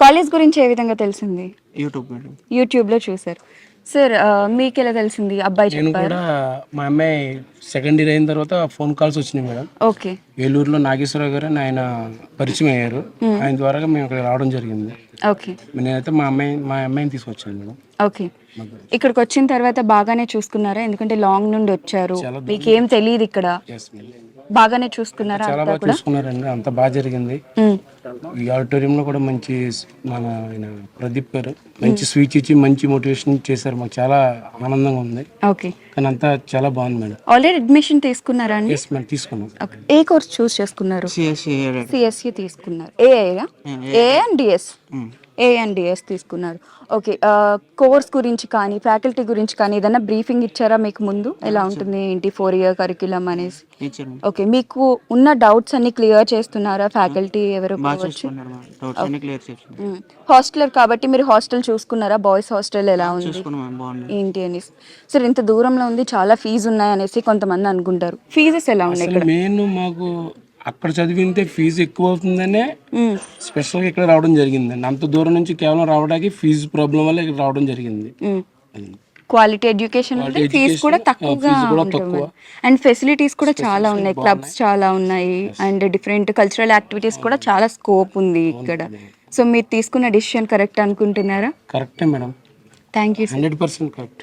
College గురించి ఏ విధంగా తెలిసింది? YouTube madam. యూట్యూబ్లో చూసారు. సార్ మీకు ఎలా తెలిసింది? అబ్బాయి నేను చెప్పారు. కూడా మా అమ్మాయి సెకండ్ ఇయర్ అయిన తర్వాత ఫోన్ కాల్స్ వచ్చినాయి మేడం. ఓకే. ఏలూరులో నాగేశ్వరరావు గారు అని ఆయన పరిచయం అయ్యారు. ఆయన ద్వారా మేము ఇక్కడ రావడం జరిగింది. ఓకే. నేనైతే మా అమ్మాయిని తీసుకొచ్చాను మేడం. ఓకే. ఇక్కడికి వచ్చిన తర్వాత బాగానే చూసుకున్నారా? ఎందుకంటే లాంగ్ నుండి వచ్చారు, మీకేం తెలియదు ఇక్కడ. Yes madam. బాగానే చూసుకున్నారా? చాలా బాగా చూసుకున్నారండి, అంత బాగా జరిగింది. ఈ ఆడిటోరియంలో కూడా మంచి మన ఆయన ప్రదీప్ గారు మంచి స్పీచ్ ఇచ్చి మంచి మోటివేషన్ చేశారు. మాకు చాలా ఆనందంగా ఉంది. ఓకే. కానీ అంతా చాలా బాగుంది మేడం. ఆల్రెడీ అడ్మిషన్ తీసుకున్నారా అండి? ఎస్ మేడం, తీసుకున్నాం. ఓకే. ఏ కోర్స్ చూస్ చేసుకున్నారు? సిఎస్సి తీసుకున్నారు. A and DS. A and DS తీసుకున్నారు. ఓకే. కోర్స్ గురించి కానీ ఫ్యాకల్టీ గురించి కానీ ఏదైనా బ్రీఫింగ్ ఇచ్చారా మీకు ముందు? ఎలా ఉంటుంది ఏంటి 4 year కరిక్యులం అనేసి? ఓకే. మీకు ఉన్న డౌట్స్ అన్ని క్లియర్ చేస్తున్నారా ఫ్యాకల్టీ ఎవరు? హాస్టలర్ కాబట్టి మీరు హాస్టల్ చూసుకున్నారా? బాయ్స్ హాస్టల్ ఎలా ఉంది ఏంటి అని? సరే, ఇంత దూరంలో ఉంది, చాలా ఫీజు ఉన్నాయి అనేసి కొంతమంది అనుకుంటారు. ఫీజెస్ ఎలా ఉన్నాయి ఇక్కడ? మెయిన్ మాకు అక్కడ చదివితే ఫీజు ఎక్కువ అవుతుందనే స్పెషల్గా ఇక్కడ రావడం జరిగిందండి. అంత దూరం నుంచి కేవలం రావడానికి ఫీజు ప్రాబ్లం వల్ల ఇక్కడ రావడం జరిగింది. క్వాలిటీ ఎడ్యుకేషన్ ఉంటే ఫీజు కూడా తక్కువగా ఉంటుంది. అండ్ ఫెసిలిటీస్ కూడా చాలా ఉన్నాయి, క్లబ్స్ చాలా ఉన్నాయి, అండ్ డిఫరెంట్ కల్చరల్ యాక్టివిటీస్ కూడా చాలా స్కోప్ ఉంది ఇక్కడ. సో మీరు తీసుకున్న డిసిషన్ కరెక్ట్ అనుకుంటున్నారా? కరెక్టే మేడం. Thank you. 100% కరెక్ట్.